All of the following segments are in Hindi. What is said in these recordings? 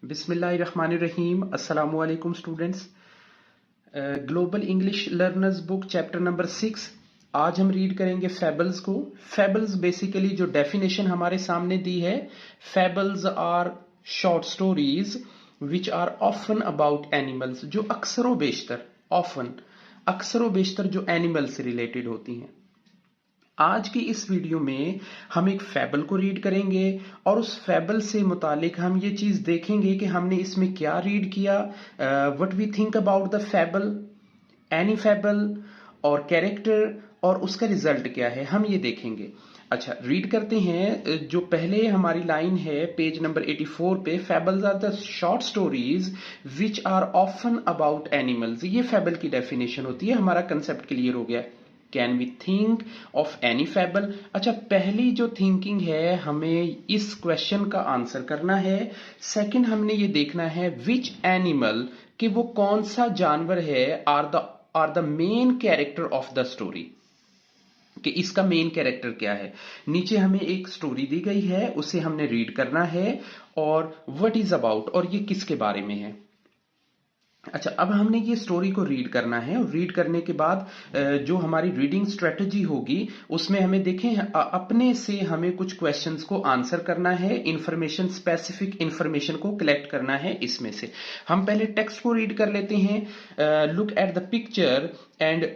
बिस्मिल्लाहिर्रहमानिर्रहीम। अस्सलामु अलैकुम students. Global English learners book chapter number 6। आज हम रीड करेंगे फेबल्स को। फेबल्स बेसिकली जो डेफिनेशन हमारे सामने दी है, fables are short stories which are often about animals, जो अक्सरों बेशतर जो एनिमल से रिलेटेड होती हैं। आज की इस वीडियो में हम एक फैबल को रीड करेंगे और उस फैबल से मुतालिक हम ये चीज देखेंगे कि हमने इसमें क्या रीड किया, what we think about the fable, any fable और कैरेक्टर, और उसका रिजल्ट क्या है, हम ये देखेंगे। अच्छा, रीड करते हैं। जो पहले हमारी लाइन है पेज नंबर 84 पे, fables are the short stories which are often about animals. ये फैबल की डेफिनेशन होती है। हमारा कंसेप्ट क्लियर हो गया। Can we think of any fable. अच्छा, पहली जो थिंकिंग है, हमें इस क्वेश्चन का आंसर करना है। सेकंड, हमने ये देखना है विच एनिमल, कि वो कौन सा जानवर है, are the main character of the story, कि इसका मेन कैरेक्टर क्या है। नीचे हमें एक स्टोरी दी गई है, उसे हमने रीड करना है, और व्हाट इज अबाउट, और ये किसके बारे में है। अच्छा, अब हमने ये स्टोरी को रीड करना है, और रीड करने के बाद जो हमारी रीडिंग स्ट्रेटजी होगी उसमें हमें देखें अपने से हमें कुछ क्वेश्चंस को आंसर करना है, इंफॉर्मेशन, स्पेसिफिक इंफॉर्मेशन को कलेक्ट करना है। इसमें से हम पहले टेक्स्ट को रीड कर लेते हैं। Look at the picture and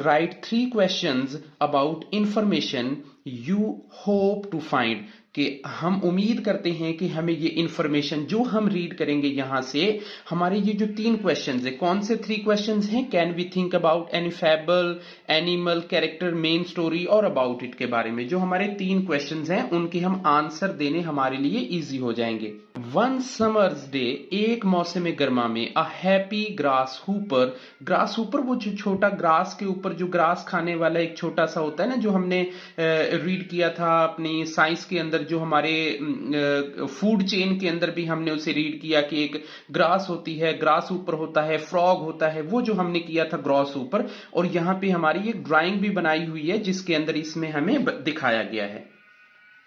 write 3 questions about information you hope to find, कि हम उम्मीद करते हैं कि हमें ये इंफॉर्मेशन जो हम रीड करेंगे यहां से, हमारे ये जो 3 क्वेश्चंस है, कौन से 3 क्वेश्चंस हैं, can we think about any fable, animal, character, main story और अबाउट इट के बारे में, जो हमारे 3 क्वेश्चंस हैं उनके हम आंसर देने हमारे लिए इजी हो जाएंगे। वन समर्स डे, एक मौसम गर्मा में, a happy grass Hooper, grass Hooper वो जो छोटा ग्रास के ऊपर जो ग्रास खाने वाला एक छोटा सा होता है ना, जो हमने रीड किया था अपनी साइंस के अंदर, जो हमारे फूड चेन के अंदर भी हमने उसे रीड किया कि एक ग्रास होती है, ग्रास ऊपर होता है, फ्रॉग होता है, वो जो हमने किया था ग्रास ऊपर। और यहां पे हमारी एक ड्राइंग भी बनाई हुई है जिसके अंदर इसमें हमें दिखाया गया है।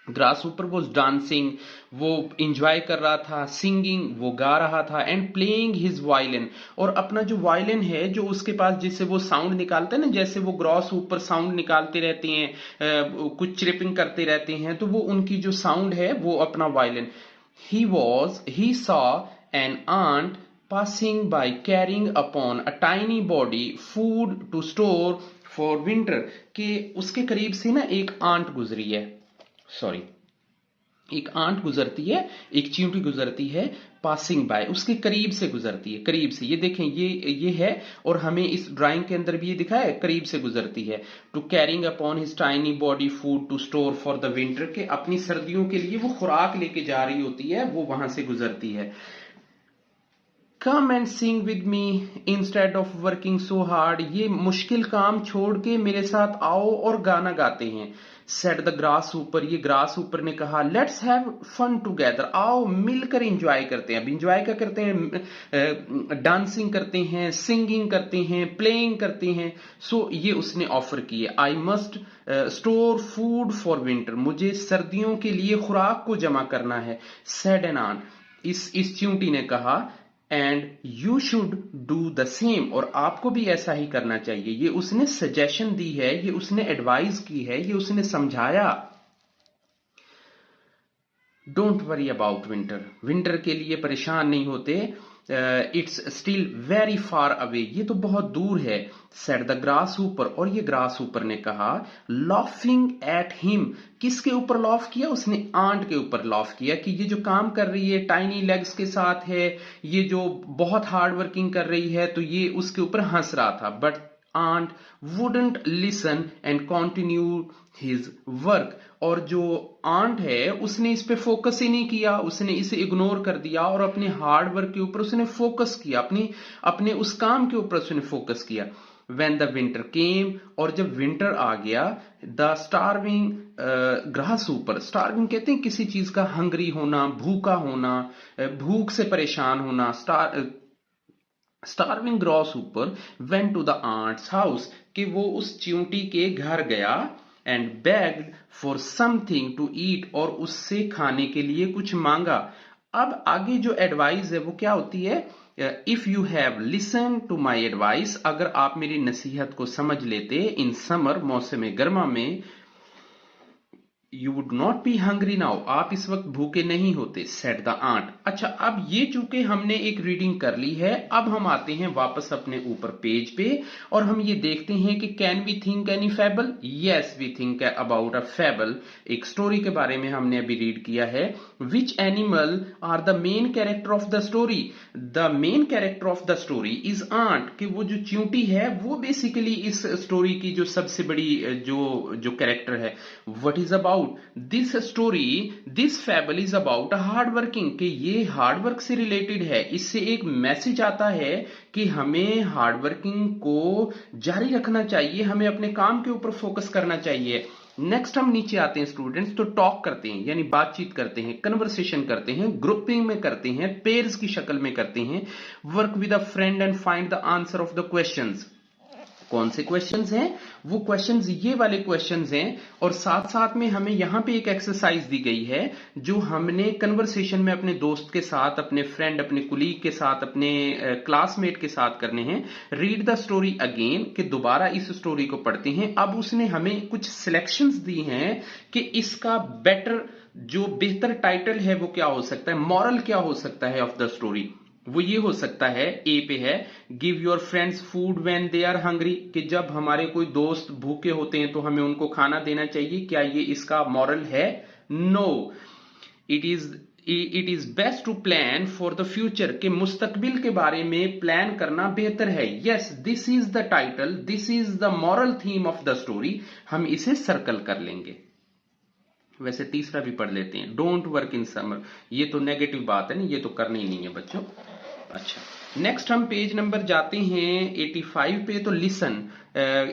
ग्रास ऊपर वो डांसिंग, वो इंजॉय कर रहा था, सिंगिंग, वो गा रहा था, एंड प्लेइंग हिज वायलिन, और अपना जो वायलिन है जो उसके पास, जिससे वो साउंड निकालते हैं ना, जैसे वो ग्रास ऊपर साउंड निकालते रहते हैं, कुछ चिरिपिंग करते रहते हैं, तो वो उनकी जो साउंड है वो अपना violin. He saw an ant passing by carrying upon a tiny body food to store for winter, कि उसके करीब से ना एक आंट गुजरी है, सॉरी, एक आंट गुजरती है, एक चींटी गुजरती है, पासिंग बाय, उसके करीब से गुजरती है, करीब से, ये देखें, ये है, और हमें इस ड्राइंग के अंदर भी ये दिखा है, करीब से गुजरती है। To carrying upon his tiny body food to store for the winter, के अपनी सर्दियों के लिए वो खुराक लेके जा रही होती है, वो वहां से गुजरती है। Come and sing with me instead of working so hard, ये मुश्किल काम छोड़ के मेरे साथ आओ और गाना गाते हैं। सेड द ग्रास ऊपर, ये ग्रास ऊपर ने कहा, लेट्स हैव फन टुगेदर, आओ मिलकर एंजॉय करते हैं। अब एंजॉय क्या करते हैं, डांसिंग करते हैं, सिंगिंग करते हैं, प्लेइंग करते हैं। सो ये उसने ऑफर किए। I must store food for winter, मुझे सर्दियों के लिए खुराक को जमा करना है। सेड एन आंट, इस चींटी ने कहा, and you should do the same, और आपको भी ऐसा ही करना चाहिए। ये उसने सजेशन दी है, ये उसने एडवाइस की है, ये उसने समझाया। Don't worry about winter, winter के लिए परेशान नहीं होते। It's still very far away, ये तो बहुत दूर है। सेड द ग्रास ऊपर, और ये ग्रास ऊपर ने कहा, लॉफिंग एट हिम, किसके ऊपर लॉफ किया, उसने आंट के ऊपर लॉफ किया, कि ये जो काम कर रही है टाइनी लेग्स के साथ है, ये जो बहुत हार्ड वर्किंग कर रही है, तो ये उसके ऊपर हंस रहा था। But aunt wouldn't listen and continue his work, और जो आंट है उसने इस पे फोकस ही नहीं किया, उसने इसे इग्नोर कर दिया और अपने हार्ड वर्क के ऊपर उसने फोकस किया, अपने उस काम के ऊपर उसने फोकस किया। When the winter came, और जब विंटर आ गया, द स्टार्विंग ग्रास ऊपर, स्टार्विंग कहते हैं किसी चीज का हंगरी होना, भूखा होना, भूख से परेशान होना। Starving grasshopper went to the ant's house, कि वो उस चींटी के घर गया, and begged for something to eat, और उससे खाने के लिए कुछ मांगा। अब आगे जो एडवाइस है वो क्या होती है, if you have listen to my advice, अगर आप मेरी नसीहत को समझ लेते इन समर, मौसम गर्मा में, you would not be hungry now, आप इस वक्त भूखे नहीं होते, सेड द आंट। अच्छा, अब ये चूंकि हमने एक रीडिंग कर ली है, अब हम आते हैं वापस अपने ऊपर पेज पे और हम ये देखते हैं कि can we think any fable. Yes, we think about a fable. एक स्टोरी के बारे में हमने अभी रीड किया है। Which animal are the main character of the story. The main character of the story is ant, कि वो जो च्यूंटी है वो बेसिकली इस स्टोरी की जो सबसे बड़ी जो कैरेक्टर है। What is about this story, this fable is about hard working, कि ये हार्ड वर्क से रिलेटेड है। इससे एक मैसेज आता है कि हमें हार्ड वर्किंग को जारी रखना चाहिए, हमें अपने काम के ऊपर फोकस करना चाहिए। नेक्स्ट हम नीचे आते हैं स्टूडेंट्स, तो टॉक करते हैं यानी बातचीत करते हैं, कन्वर्सेशन करते हैं, ग्रुपिंग में करते हैं, पेयर्स की शक्ल में करते हैं। Work with a friend and find the answer of the questions. कौन से क्वेश्चंस हैं? वो क्वेश्चंस ये वाले क्वेश्चंस हैं। और साथ साथ में हमें यहां पे एक एक्सरसाइज दी गई है जो हमने कन्वर्सेशन में अपने दोस्त के साथ, अपने फ्रेंड, अपने कुलीग के साथ, अपने क्लासमेट के साथ करने हैं। रीड द स्टोरी अगेन, कि दोबारा इस स्टोरी को पढ़ते हैं। अब उसने हमें कुछ सिलेक्शंस दी हैं कि इसका बेटर, जो बेहतर टाइटल है वो क्या हो सकता है, मॉरल क्या हो सकता है ऑफ द स्टोरी। वो ये हो सकता है, ए पे है, give your friends food when they are hungry, कि जब हमारे कोई दोस्त भूखे होते हैं तो हमें उनको खाना देना चाहिए। क्या ये इसका मॉरल है? No. It is best to plan for the future, के मुस्तकबिल के बारे में प्लान करना बेहतर है। Yes, this is the title, this is the moral theme of the story. हम इसे सर्कल कर लेंगे। वैसे तीसरा भी पढ़ लेते हैं, डोंट वर्क इन समर। ये तो नेगेटिव बात है ना, ये तो करनी ही नहीं है बच्चों। अच्छा, नेक्स्ट हम पेज नंबर जाते हैं 85 पे। तो लिसन,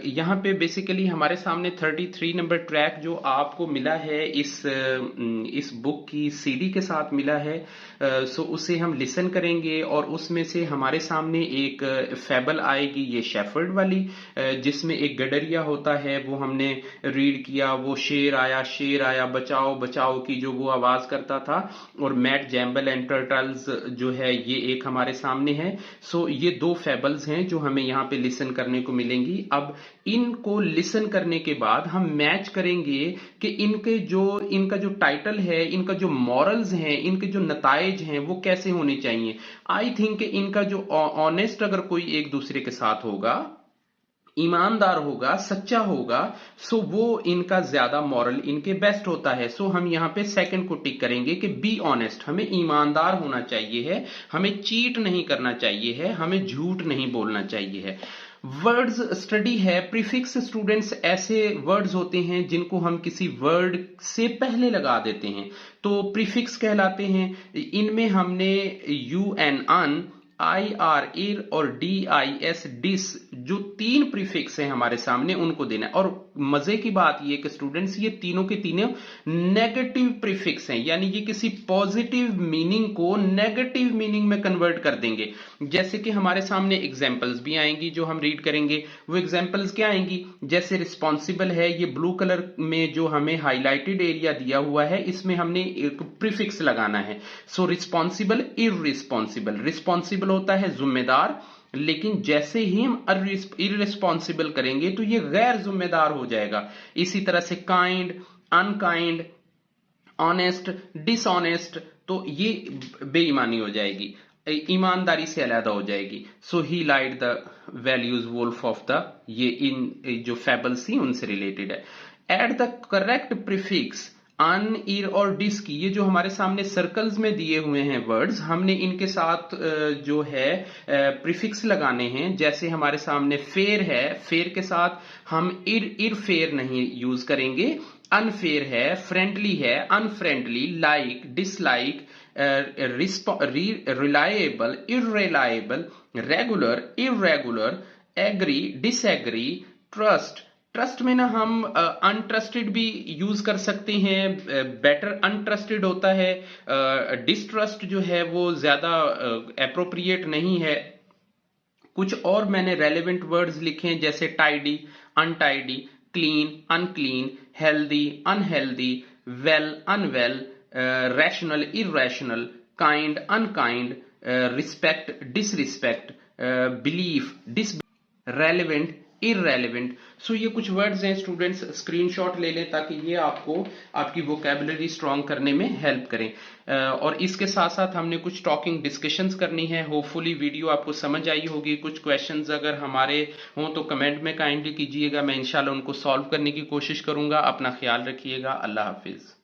यहाँ पे बेसिकली हमारे सामने 33 नंबर ट्रैक जो आपको मिला है इस बुक की सीडी के साथ मिला है। सो उसे हम लिसन करेंगे और उसमें से हमारे सामने एक फैबल आएगी, ये शेफर्ड वाली, जिसमें एक गडरिया होता है, वो हमने रीड किया। वो शेर आया बचाओ बचाओ की जो वो आवाज करता था। और मैट जैम्बल एंड टर्टल्स जो है ये एक हमारे सामने है। सो ये दो फैबल्स हैं जो हमें यहाँ पे लिसन करने को मिलेंगी। अब इनको लिसन करने के बाद हम मैच करेंगे कि इनका जो टाइटल है, इनका जो मॉरल्स हैं, इनके जो नताइज हैं वो कैसे होने चाहिए। आई थिंक इनका जो ऑनेस्ट अगर कोई एक दूसरे के साथ होगा, ईमानदार होगा, सच्चा होगा, सो वो इनका ज्यादा मॉरल इनके बेस्ट होता है। सो हम यहाँ पे सेकंड को टिक करेंगे कि बी ऑनेस्ट, हमें ईमानदार होना चाहिए है, हमें चीट नहीं करना चाहिए है, हमें झूठ नहीं बोलना चाहिए है। वर्ड्स स्टडी है। प्रीफिक्स स्टूडेंट्स ऐसे वर्ड्स होते हैं जिनको हम किसी वर्ड से पहले लगा देते हैं, तो प्रीफिक्स कहलाते हैं। इनमें हमने U N un, I R ir और डी आई एस डिस, जो तीन प्रीफिक्स हैं हमारे सामने उनको देना है। और मजे की बात ये कि स्टूडेंट्स ये तीनों के तीनों नेगेटिव प्रीफिक्स हैं, यानी ये किसी पॉजिटिव मीनिंग को नेगेटिव मीनिंग में कन्वर्ट कर देंगे। जैसे कि हमारे सामने एग्जांपल्स भी आएंगी जो हम रीड करेंगे। वो एग्जांपल्स क्या आएंगी, जैसे रिस्पॉन्सिबल है, ये ब्लू कलर में जो हमें हाईलाइटेड एरिया दिया हुआ है, इसमें हमने एक प्रीफिक्स लगाना है। सो रिस्पॉन्सिबल, इररिस्पॉन्सिबल। रिस्पॉन्सिबल होता है जिम्मेदार, लेकिन जैसे ही हम इररिस्पॉन्सिबल करेंगे तो ये गैर जिम्मेदार हो जाएगा। इसी तरह से काइंड, अनकाइंड, ऑनेस्ट, डिसऑनेस्ट, तो ये बेईमानी हो जाएगी, ईमानदारी से अलग हो जाएगी। So he lied the values wolf of the, ये इन जो फैबल्स थी उनसे रिलेटेड है। At the correct prefix un, ir और डिस की, ये जो हमारे सामने सर्कल्स में दिए हुए हैं वर्ड्स, हमने इनके साथ जो है प्रीफिक्स लगाने हैं। जैसे हमारे सामने फेयर है, फेयर के साथ हम इर फेयर नहीं यूज करेंगे। अनफेयर है, फ्रेंडली है, unfriendly, like, dislike, reliable, irreliable, regular, irregular, agree, disagree, trust. Trust में ना हम अनट्रस्टेड भी यूज कर सकते हैं, बेटर अनट्रस्टेड होता है। डिस्ट्रस्ट जो है वो ज्यादा एप्रोप्रिएट नहीं है। कुछ और मैंने रेलेवेंट वर्ड्स लिखे हैं, जैसे tidy, untidy, clean, unclean, healthy, unhealthy, well, unwell, rational, irrational, kind, unkind, respect, disrespect, belief, dis, relevant, irrelevant. So ये कुछ वर्ड्स हैं स्टूडेंट्स, स्क्रीनशॉट ले लें ताकि ये आपको आपकी वोकैबुलरी स्ट्रांग करने में हेल्प करें। और इसके साथ साथ हमने कुछ टॉकिंग डिस्कशंस करनी है। होपफुली वीडियो आपको समझ आई होगी। कुछ क्वेश्चंस अगर हमारे हों तो कमेंट में काइंडली कीजिएगा, मैं इंशाल्लाह उनको सॉल्व करने की कोशिश करूंगा। अपना ख्याल रखिएगा। अल्लाह हाफिज।